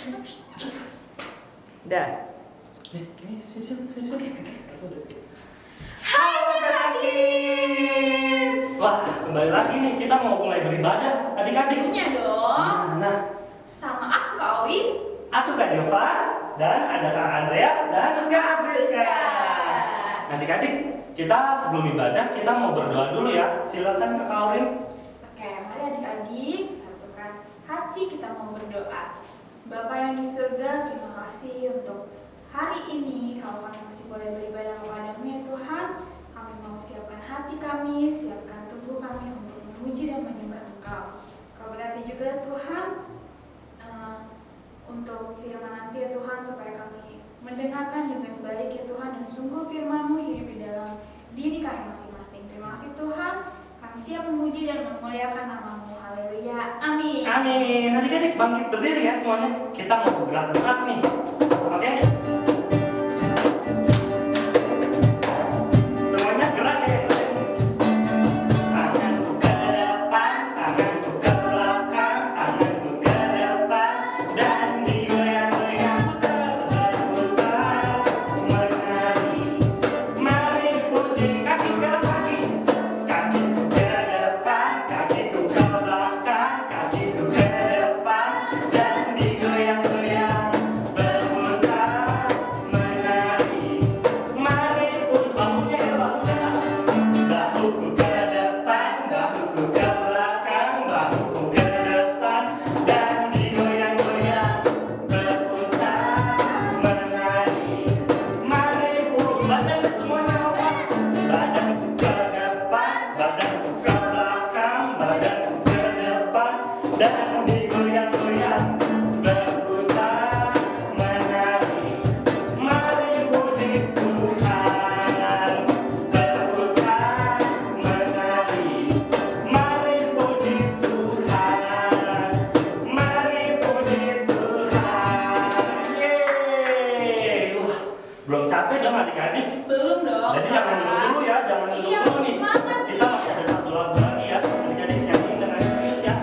Dah. Ini sip. Halo Petra Kids. Wah, kembali lagi nih, kita mau mulai beribadah, adik-adik. Tentunya dong. Nah, Sama aku Kak Aurin. aku Kak Deva, dan ada Kak Andreas dan Kak Priska. Adik-adik, kita sebelum ibadah, kita mau berdoa dulu ya. Silakan Kak Aurin. Oke, mari adik-adik satukan hati, kita mau berdoa. Bapa yang di surga, terima kasih untuk hari ini. Kalau kami masih boleh beribadah kepadamu ya Tuhan, kami mau siapkan hati kami, siapkan tubuh kami untuk memuji dan menyembah Engkau. Kau berkati juga Tuhan untuk firman nanti ya Tuhan, supaya kami mendengarkan dengan baik ya Tuhan, dan sungguh firman-Mu hidup di dalam diri kami masing-masing. Terima kasih Tuhan, kami siap memuji dan memuliakan nama-Mu. Haleluya, amin. Amin. Adik-adik bangkit berdiri ya semuanya. Kita mau bergerak-gerak nih. Oke? Semuanya gerak ya. Tanganku ke depan, tanganku ke belakang, tanganku ke depan, dan digoyang-goyang putar-putar menari. Mari puji kaki sekarang kaki. Kakiku ke depan, kakiku ke belakang, kakiku ke depan, dan digoyang-goyang berputar menari. Mari pun baunya ya baunya. Bahuku ke depan, bahuku ke belakang, bahuku ke depan, dan digoyang-goyang berputar menari. Mari pun badannya semuanya apa? Badanku ke depan, badanku ke belakang, badanku ke depan, dan digoyang-goyang berputar menari. Mari puji Tuhan, berputar menari. Mari puji Tuhan, mari puji Tuhan. Yeay. Belum capek dong adik-adik? Belum dong. Jadi jangan duduk dulu ya, jangan duduk Iya, dulu nih. semangat Kita nih. masih ada satu lagu lagi ya. Adik-adik nyanyi dengan serius ya.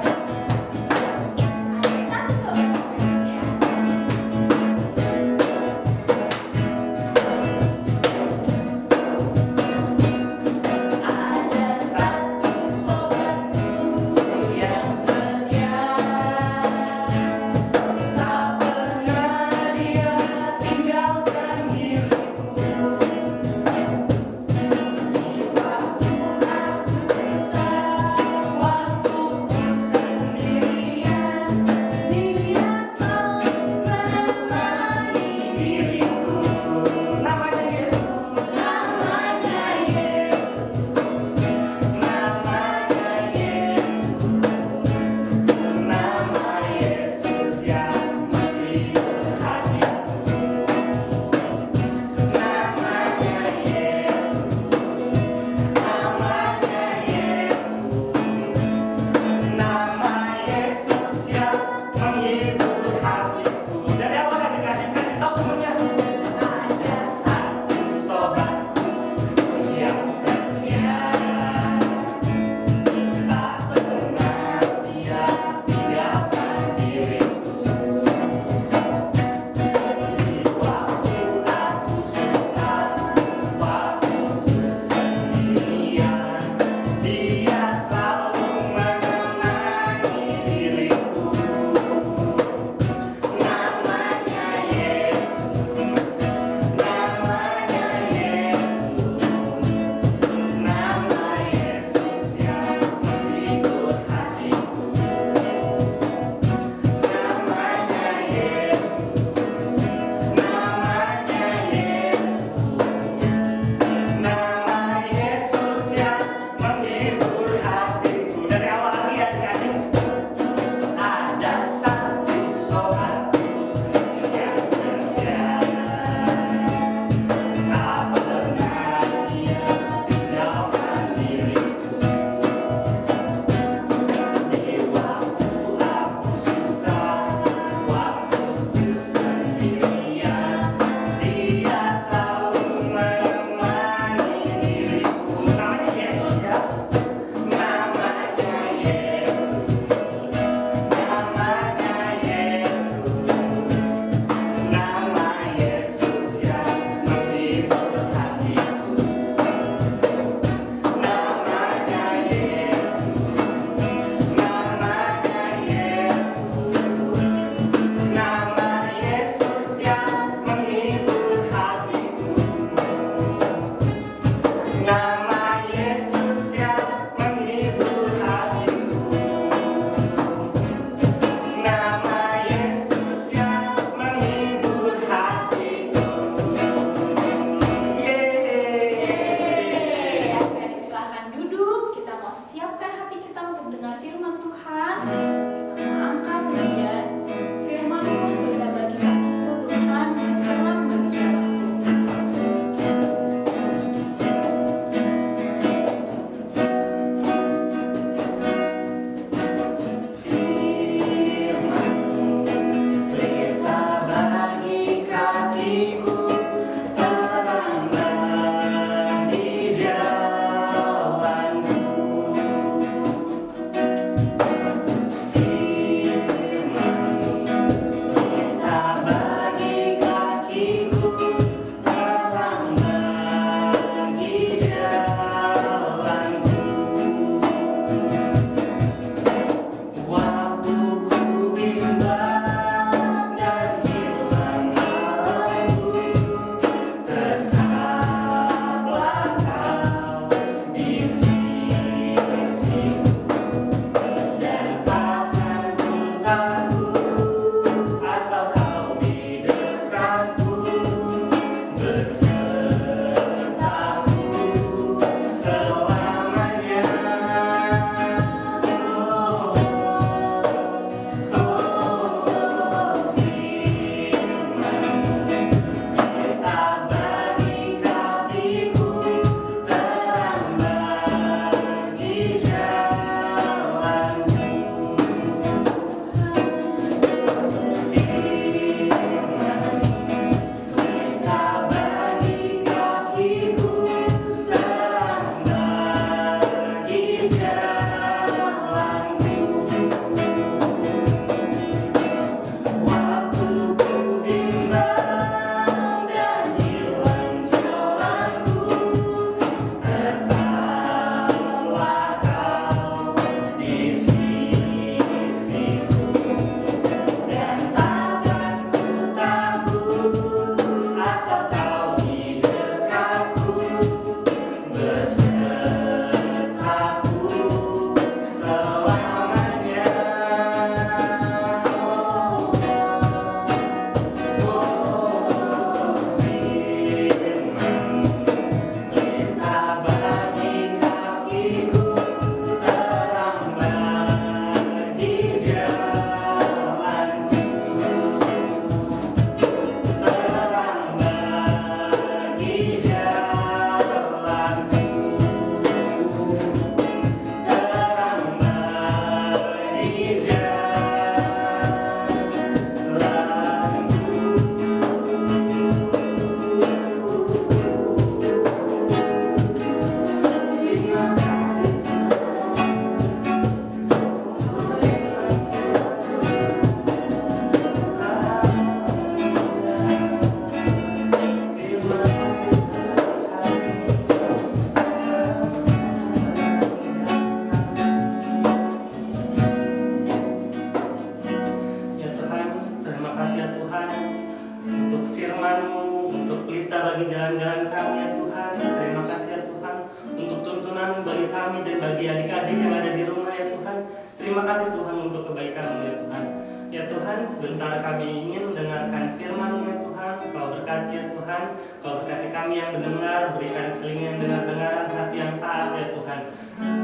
yang ada di rumah ya Tuhan. Terima kasih Tuhan untuk kebaikan-Mu ya Tuhan. Ya Tuhan, sebentar kami ingin mendengarkan firman-Mu ya Tuhan. Kau berkati ya Tuhan, Kau berkati kami yang mendengar, berikan telinga yang dengar-dengaran, hati yang taat ya Tuhan.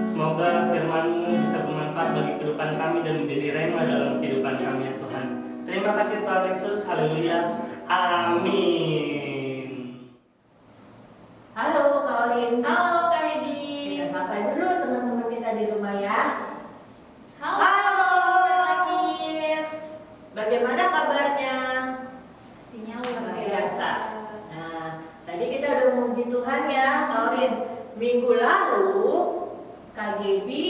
Semoga firman-Mu bisa bermanfaat bagi kehidupan kami dan menjadi rema dalam kehidupan kami ya Tuhan. Terima kasih Tuhan Yesus, haleluya, amin. Halo Kak Orin. Halo Kak Edi. Kita sapa dulu teman-teman kita di rumah ya. Halo. Kids. Bagaimana kabarnya? Pastinya luar Luar biasa. biasa. Nah, tadi kita udah memuji Tuhan ya Kak Orin. Minggu lalu Kak Gaby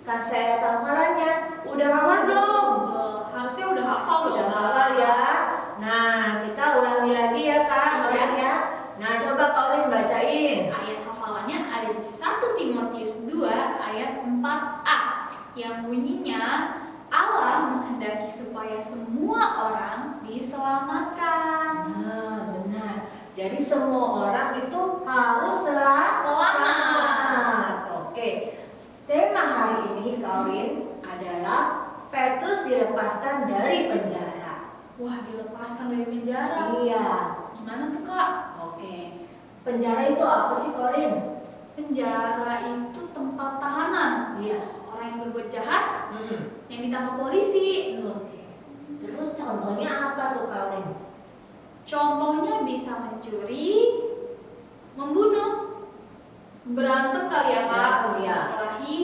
kasih ayat hafalannya. Udah hafal belum? Betul. Harusnya udah hafal dong. Udah hafal ya. Nah, kita ulangi lagi ya Kak Orin ya. Nah, coba Kak Orin bacain. Ayat hafalannya ada di 1 Timotius 2 ayat 4a yang bunyinya Allah menghendaki supaya semua orang diselamatkan. Nah, benar. Jadi semua orang itu harus selamat. Oke. Tema hari ini Kawin adalah Petrus dilepaskan dari penjara. Wah, dilepaskan dari penjara. Iya. Gimana tuh Kak? Oke. Penjara itu apa sih Korin? Penjara itu tempat tahanan. Iya. Orang yang berbuat jahat yang ditangkap polisi. Oke. Terus contohnya apa tuh Kawin? Contohnya bisa mencuri, membunuh, berantem kali ya Kak, Berantem, ya. berkelahi,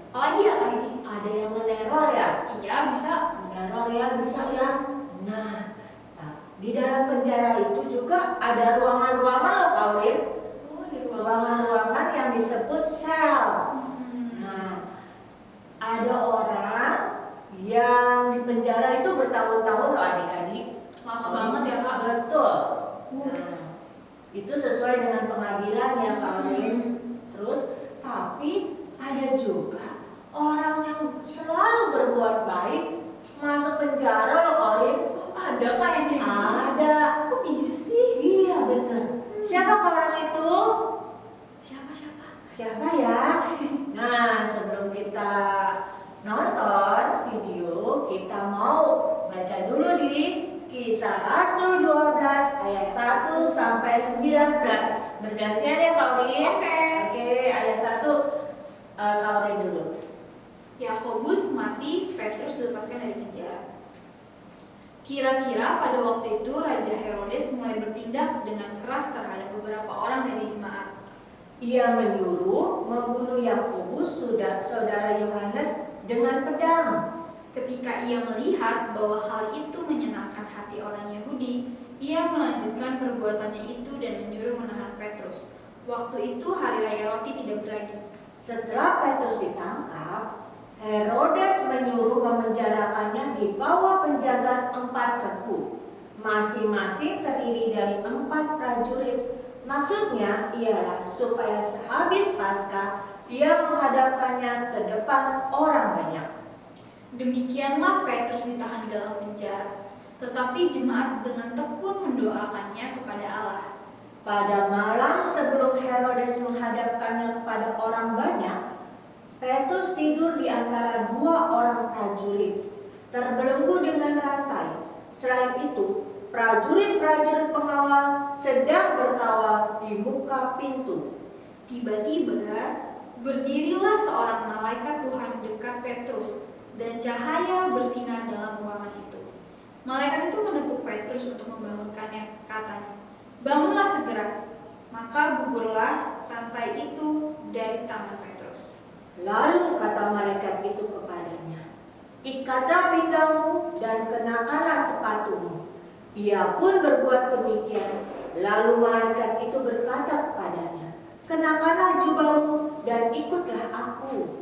apalagi ya Kak ini? Ada yang meneror ya? Iya bisa. Meneror ya bisa ya. Nah, di dalam penjara itu juga ada ruangan-ruangan loh Kawin. Oh, di Ruangan-ruangan yang disebut sel. Hmm. Nah, ada orang yang di penjara itu bertahun-tahun loh adik-adik. Lama banget ya Kak. Betul. Uh. Nah, itu sesuai dengan pengadilan ya Kawin. Terus, tapi ada juga orang yang selalu berbuat baik masuk penjara loh Kawin. Ada Kak yang kayak gitu? Ada. Kok bisa sih? Iya benar. Siapa orang itu? Siapa? Siapa ya? Nah, sebelum kita nonton video, kita mau baca dulu di Kisah Rasul 12 ayat 1 sampai 19. Bergantian ya Kaurin? Oke. Oke, ayat 1 Kaurin dulu. Yakobus mati, Petrus dilepaskan dari penjara. Kira-kira pada waktu itu Raja Herodes mulai bertindak dengan keras terhadap beberapa orang dari jemaat. Ia menyuruh membunuh Yakobus saudara Yohanes dengan pedang. Ketika ia melihat bahwa hal itu menyenangkan hati orang Yahudi, ia melanjutkan perbuatannya itu dan menyuruh menahan Petrus. Waktu itu hari raya roti tidak beragi. Setelah Petrus ditangkap, Herodes menyuruh memenjarakannya di bawah penjagaan 4 regu, masing-masing terdiri dari 4 prajurit. Maksudnya ialah supaya sehabis Paskah ia menghadapkannya ke depan orang banyak. Demikianlah Petrus ditahan di dalam penjara, tetapi jemaat dengan tekun mendoakannya kepada Allah. Pada malam sebelum Herodes menghadapkannya kepada orang banyak, Petrus tidur di antara 2 orang prajurit, terbelenggu dengan rantai. Selain itu, prajurit-prajurit pengawal sedang berkawal di muka pintu. Tiba-tiba, berdirilah seorang malaikat Tuhan dekat Petrus, dan cahaya bersinar dalam ruangan itu. Malaikat itu menepuk Petrus untuk membangunkannya, katanya, "Bangunlah segera." Maka gugurlah rantai itu dari tangan Petrus. Lalu kata malaikat itu kepadanya, "Ikatlah pinggangmu dan kenakanlah sepatumu." Ia pun berbuat demikian. Lalu malaikat itu berkata kepadanya, "Kenakanlah jubahmu dan ikutlah aku."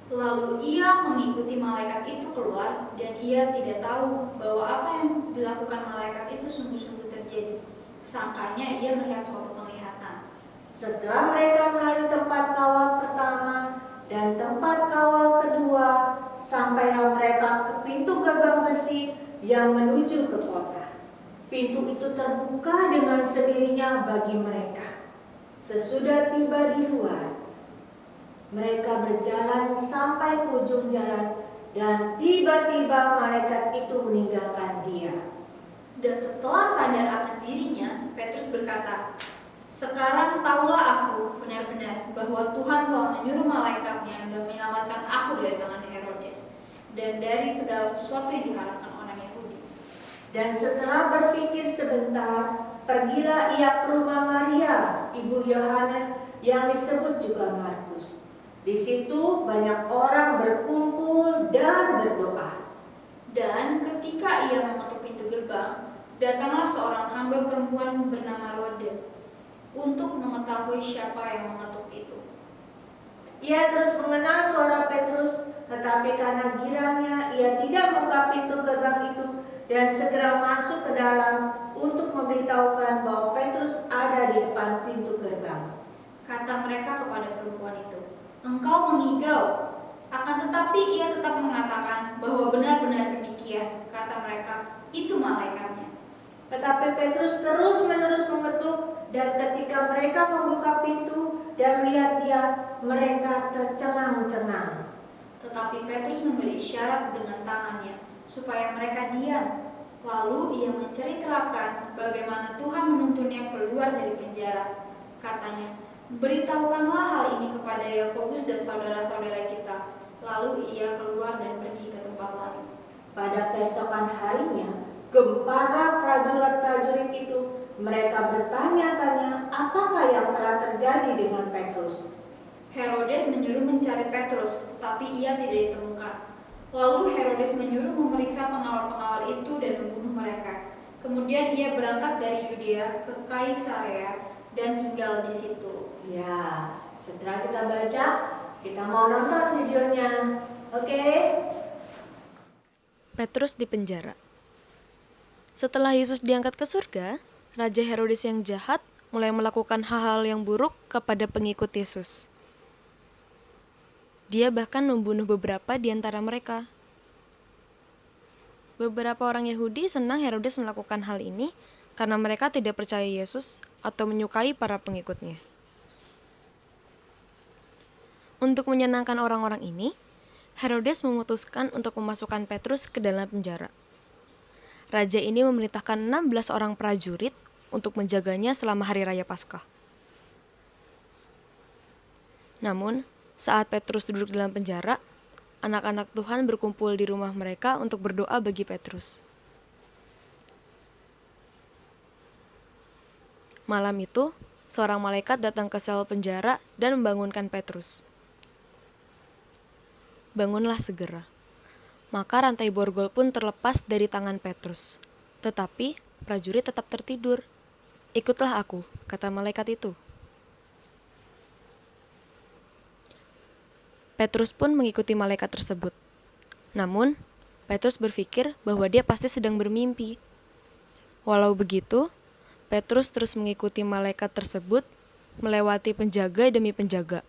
Lalu ia mengikuti malaikat itu keluar, dan ia tidak tahu bahwa apa yang dilakukan malaikat itu sungguh-sungguh terjadi. Sangkanya ia melihat suatu penglihatan. Setelah mereka melalui tempat kawal pertama dan tempat kawal kedua, sampailah mereka ke pintu gerbang besi yang menuju ke kota. Pintu itu terbuka dengan sendirinya bagi mereka. Sesudah tiba di luar, Mereka berjalan sampai ke ujung jalan dan tiba-tiba malaikat itu meninggalkan dia. Dan setelah sadar akan dirinya, Petrus berkata, "Sekarang tahulah aku benar-benar bahwa Tuhan telah menyuruh malaikatnya dan menyelamatkan aku dari tangan Herodes dan dari segala sesuatu yang diharapkan orang Yahudi." Dan setelah berpikir sebentar, pergilah ia ke rumah Maria, ibu Yohanes yang disebut juga Markus. Di situ banyak orang berkumpul dan berdoa. Dan ketika ia mengetuk pintu gerbang, datanglah seorang hamba perempuan bernama Rode untuk mengetahui siapa yang mengetuk itu. Ia terus mengenal suara Petrus, tetapi karena girangnya ia tidak membuka pintu gerbang itu dan segera masuk ke dalam untuk memberitahukan bahwa Petrus ada di depan pintu gerbang. Kata mereka kepada perempuan itu, "Engkau mengigau." Akan tetapi ia tetap mengatakan bahwa benar-benar demikian. Kata mereka, "Itu malaikatnya." Tetapi Petrus terus-menerus mengetuk, dan ketika mereka membuka pintu dan melihat dia, mereka tercengang-cengang. Tetapi Petrus memberi isyarat dengan tangannya supaya mereka diam. Lalu ia menceritakan bagaimana Tuhan menuntunnya keluar dari penjara. Katanya, "Beritahukanlah hal ini kepada Yakobus dan saudara-saudara kita." Lalu ia keluar dan pergi ke tempat lain. Pada keesokan harinya, gemparlah prajurit-prajurit itu. Mereka bertanya-tanya apakah yang telah terjadi dengan Petrus. Herodes menyuruh mencari Petrus, tapi ia tidak ditemukan. Lalu Herodes menyuruh memeriksa pengawal-pengawal itu dan membunuh mereka. Kemudian ia berangkat dari Yudea ke Kaisarea dan tinggal di situ. Ya, setelah kita baca, kita mau nonton videonya. Oke? Petrus di penjara. Setelah Yesus diangkat ke surga, Raja Herodes yang jahat mulai melakukan hal-hal yang buruk kepada pengikut Yesus. Dia bahkan membunuh beberapa di antara mereka. Beberapa orang Yahudi senang Herodes melakukan hal ini karena mereka tidak percaya Yesus atau menyukai para pengikutnya. Untuk menyenangkan orang-orang ini, Herodes memutuskan untuk memasukkan Petrus ke dalam penjara. Raja ini memerintahkan 16 orang prajurit untuk menjaganya selama hari raya Paskah. Namun, saat Petrus duduk dalam penjara, anak-anak Tuhan berkumpul di rumah mereka untuk berdoa bagi Petrus. Malam itu, seorang malaikat datang ke sel penjara dan membangunkan Petrus. "Bangunlah segera." Maka rantai borgol pun terlepas dari tangan Petrus. Tetapi prajurit tetap tertidur. "Ikutlah aku," kata malaikat itu. Petrus pun mengikuti malaikat tersebut. Namun, Petrus berpikir bahwa dia pasti sedang bermimpi. Walau begitu, Petrus terus mengikuti malaikat tersebut, melewati penjaga demi penjaga.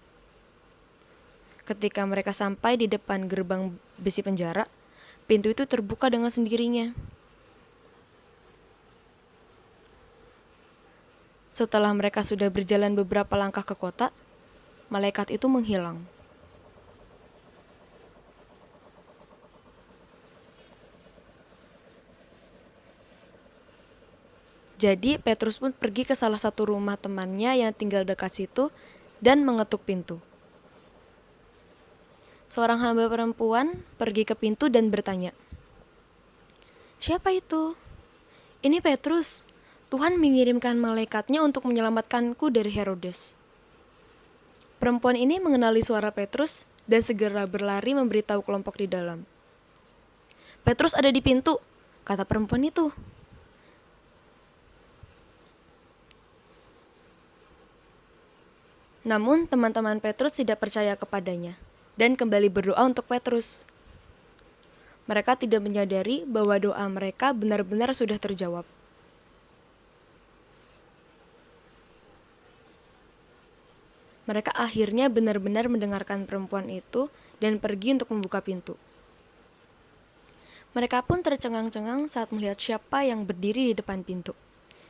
Ketika mereka sampai di depan gerbang besi penjara, pintu itu terbuka dengan sendirinya. Setelah mereka sudah berjalan beberapa langkah ke kota, malaikat itu menghilang. Jadi Petrus pun pergi ke salah satu rumah temannya yang tinggal dekat situ dan mengetuk pintu. Seorang hamba perempuan pergi ke pintu dan bertanya, "Siapa itu?" "Ini Petrus. Tuhan mengirimkan malaikatnya untuk menyelamatkanku dari Herodes." Perempuan ini mengenali suara Petrus dan segera berlari memberitahu kelompok di dalam. "Petrus ada di pintu," kata perempuan itu. Namun teman-teman Petrus tidak percaya kepadanya dan kembali berdoa untuk Petrus. Mereka tidak menyadari bahwa doa mereka benar-benar sudah terjawab. Mereka akhirnya benar-benar mendengarkan perempuan itu dan pergi untuk membuka pintu. Mereka pun tercengang-cengang saat melihat siapa yang berdiri di depan pintu.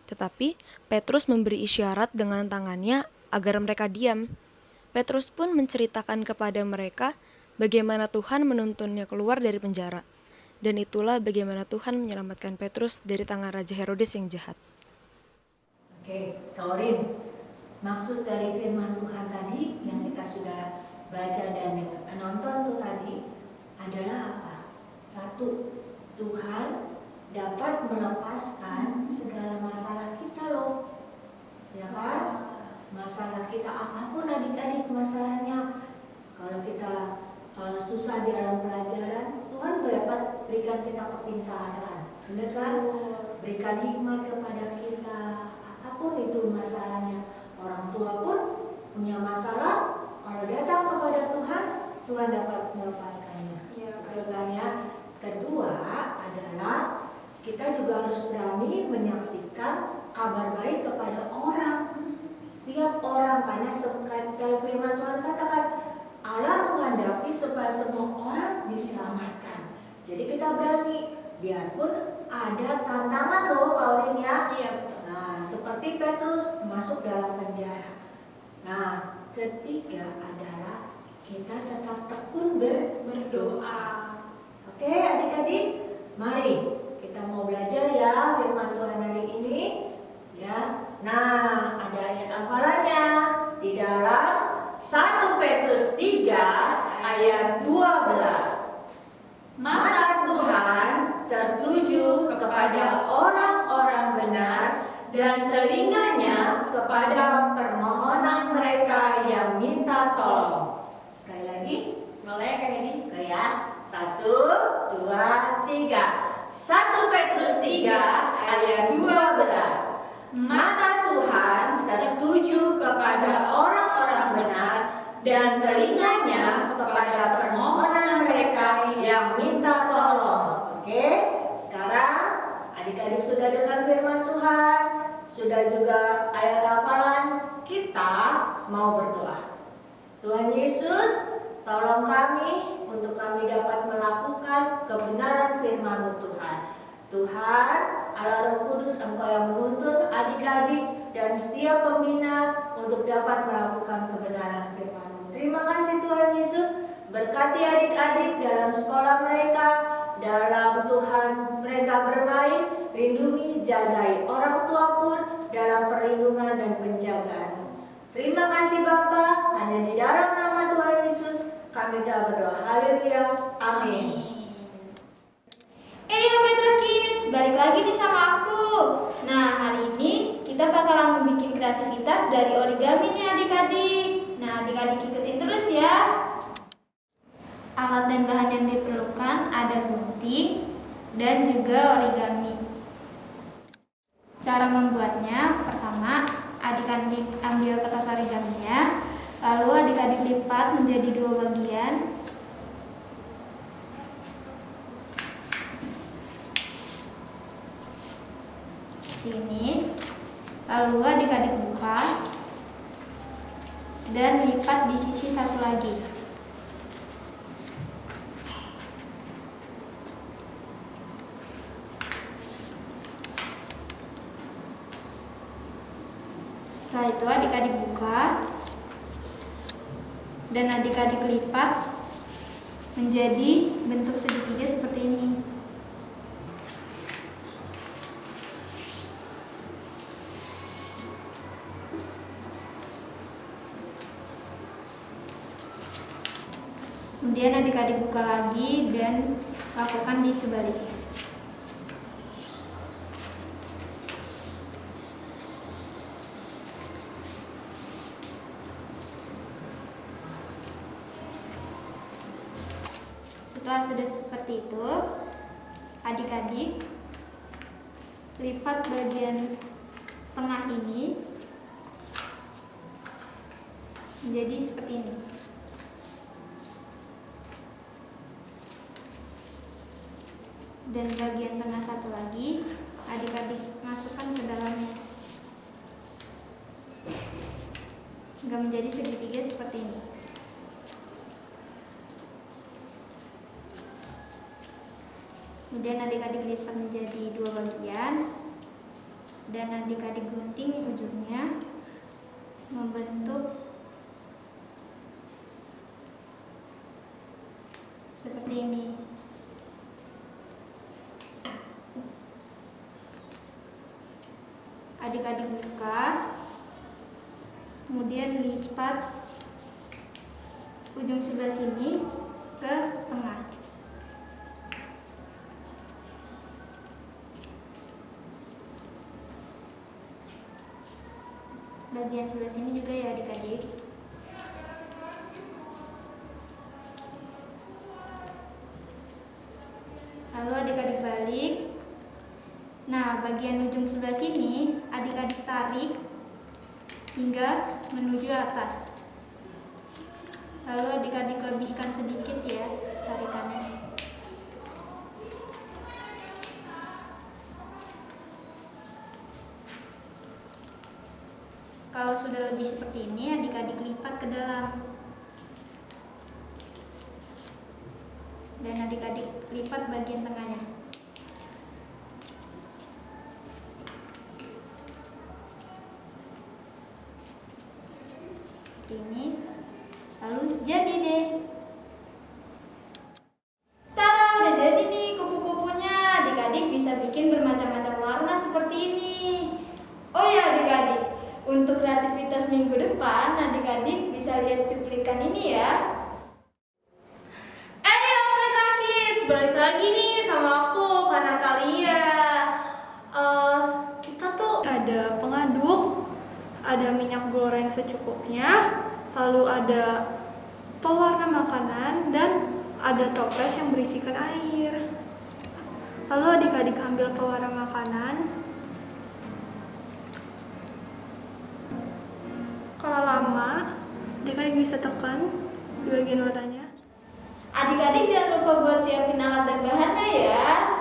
Tetapi Petrus memberi isyarat dengan tangannya agar mereka diam. Petrus pun menceritakan kepada mereka bagaimana Tuhan menuntunnya keluar dari penjara. Dan itulah bagaimana Tuhan menyelamatkan Petrus dari tangan Raja Herodes yang jahat. Oke, Kaurin, maksud dari firman Tuhan tadi yang kita sudah baca dan nonton tuh tadi adalah apa? Satu, Tuhan dapat melepaskan segala masalah kita loh, ya kan? Masalah kita apapun adik-adik masalahnya. Kalau kita susah di dalam pelajaran, Tuhan dapat berikan kita kepintaran, benar kan? Berikan hikmat kepada kita, apapun itu masalahnya. Orang tua pun punya masalah, kalau datang kepada Tuhan, Tuhan dapat melepaskannya. Iya, betul kan ya? Kedua adalah kita juga harus berani menyaksikan kabar baik kepada orang. Setiap orang, karena seperti firman Tuhan katakan, Allah menghendaki supaya semua orang diselamatkan. Jadi kita berani, biarpun ada tantangan loh Kaurin ya. Iya, betul. Nah, seperti Petrus masuk dalam penjara. Nah, ketiga adalah kita tetap tekun berdoa. Oke, adik-adik, mari kita mau belajar ya firman Tuhan hari ini. Ya, nah ada ayat hafalannya di dalam 1 Petrus 3 ayat 12. Mata Tuhan tertuju kepada orang-orang benar dan telinganya kepada permohonan mereka yang minta tolong. Sekali lagi, Boleh Kak Edi? oke ya. 1, 2, 3. 1 Petrus 3 ayat 12. Mata Tuhan tertuju kepada orang-orang benar dan telinganya kepada permohonan mereka yang minta tolong. Oke, sekarang adik-adik sudah dengar firman Tuhan, sudah juga ayat hafalan, kita mau berdoa. Tuhan Yesus, tolong kami untuk kami dapat melakukan kebenaran firman-Mu Tuhan. Tuhan, Allah Roh Kudus, Engkau yang menuntun adik-adik dan setiap pembina untuk dapat melakukan kebenaran firman-Mu. Terima kasih Tuhan Yesus, berkati adik-adik dalam sekolah mereka, dalam Tuhan mereka bermain, lindungi, jagai orang tua pun dalam perlindungan dan penjagaan. Terima kasih Bapa, hanya di dalam nama Tuhan Yesus kami telah berdoa. Haleluya. Amin. Petra Kids, balik lagi nih sama aku. Nah, hari ini kita bakalan bikin kreativitas dari origami nih adik-adik. Nah, adik-adik ikutin terus ya. Alat dan bahan yang diperlukan ada gunting dan juga origami. Cara membuatnya, pertama adik-adik ambil kertas origaminya, lalu adik-adik lipat menjadi 2 bagian. Ini, lalu adik-adik buka dan lipat di sisi satu lagi. Setelah itu adik-adik buka dan adik-adik lipat menjadi bentuk segitiga seperti ini. Kemudian adik-adik buka lagi dan lakukan di sebaliknya. Setelah sudah seperti itu, adik-adik lipat bagian tengah ini menjadi seperti ini. Dan bagian tengah satu lagi adik-adik masukkan ke dalamnya hingga menjadi segitiga seperti ini. Kemudian adik-adik lipat menjadi 2 bagian dan adik-adik gunting ujungnya membentuk seperti ini. Adik-adik buka, kemudian lipat ujung sebelah sini ke tengah. Bagian sebelah sini juga ya adik-adik. Lalu adik-adik balik. Nah, bagian ujung sebelah sini adik-adik tarik hingga menuju atas. Lalu adik-adik lebihkan sedikit ya tarikannya. Kalau sudah lebih seperti ini, adik-adik lipat ke dalam. Dan adik-adik lipat bagian tengahnya. Ini lalu jadi deh. Tara, udah jadi nih kupu-kupunya. Adik-adik bisa bikin bermacam-macam warna seperti ini. Oh ya adik-adik, untuk kreativitas minggu depan adik-adik bisa lihat cuplikan ini ya. Petra Kids, balik lagi nih sama aku, Kak Natalia. Kita tuh ada pengaduk, ada minyak goreng secukupnya, lalu ada pewarna makanan, dan ada toples yang berisikan air. Lalu adik-adik ambil pewarna makanan. Kalau lama, adik-adik bisa tekan di bagian warnanya. Adik-adik jangan lupa buat siapin alat dan bahannya ya.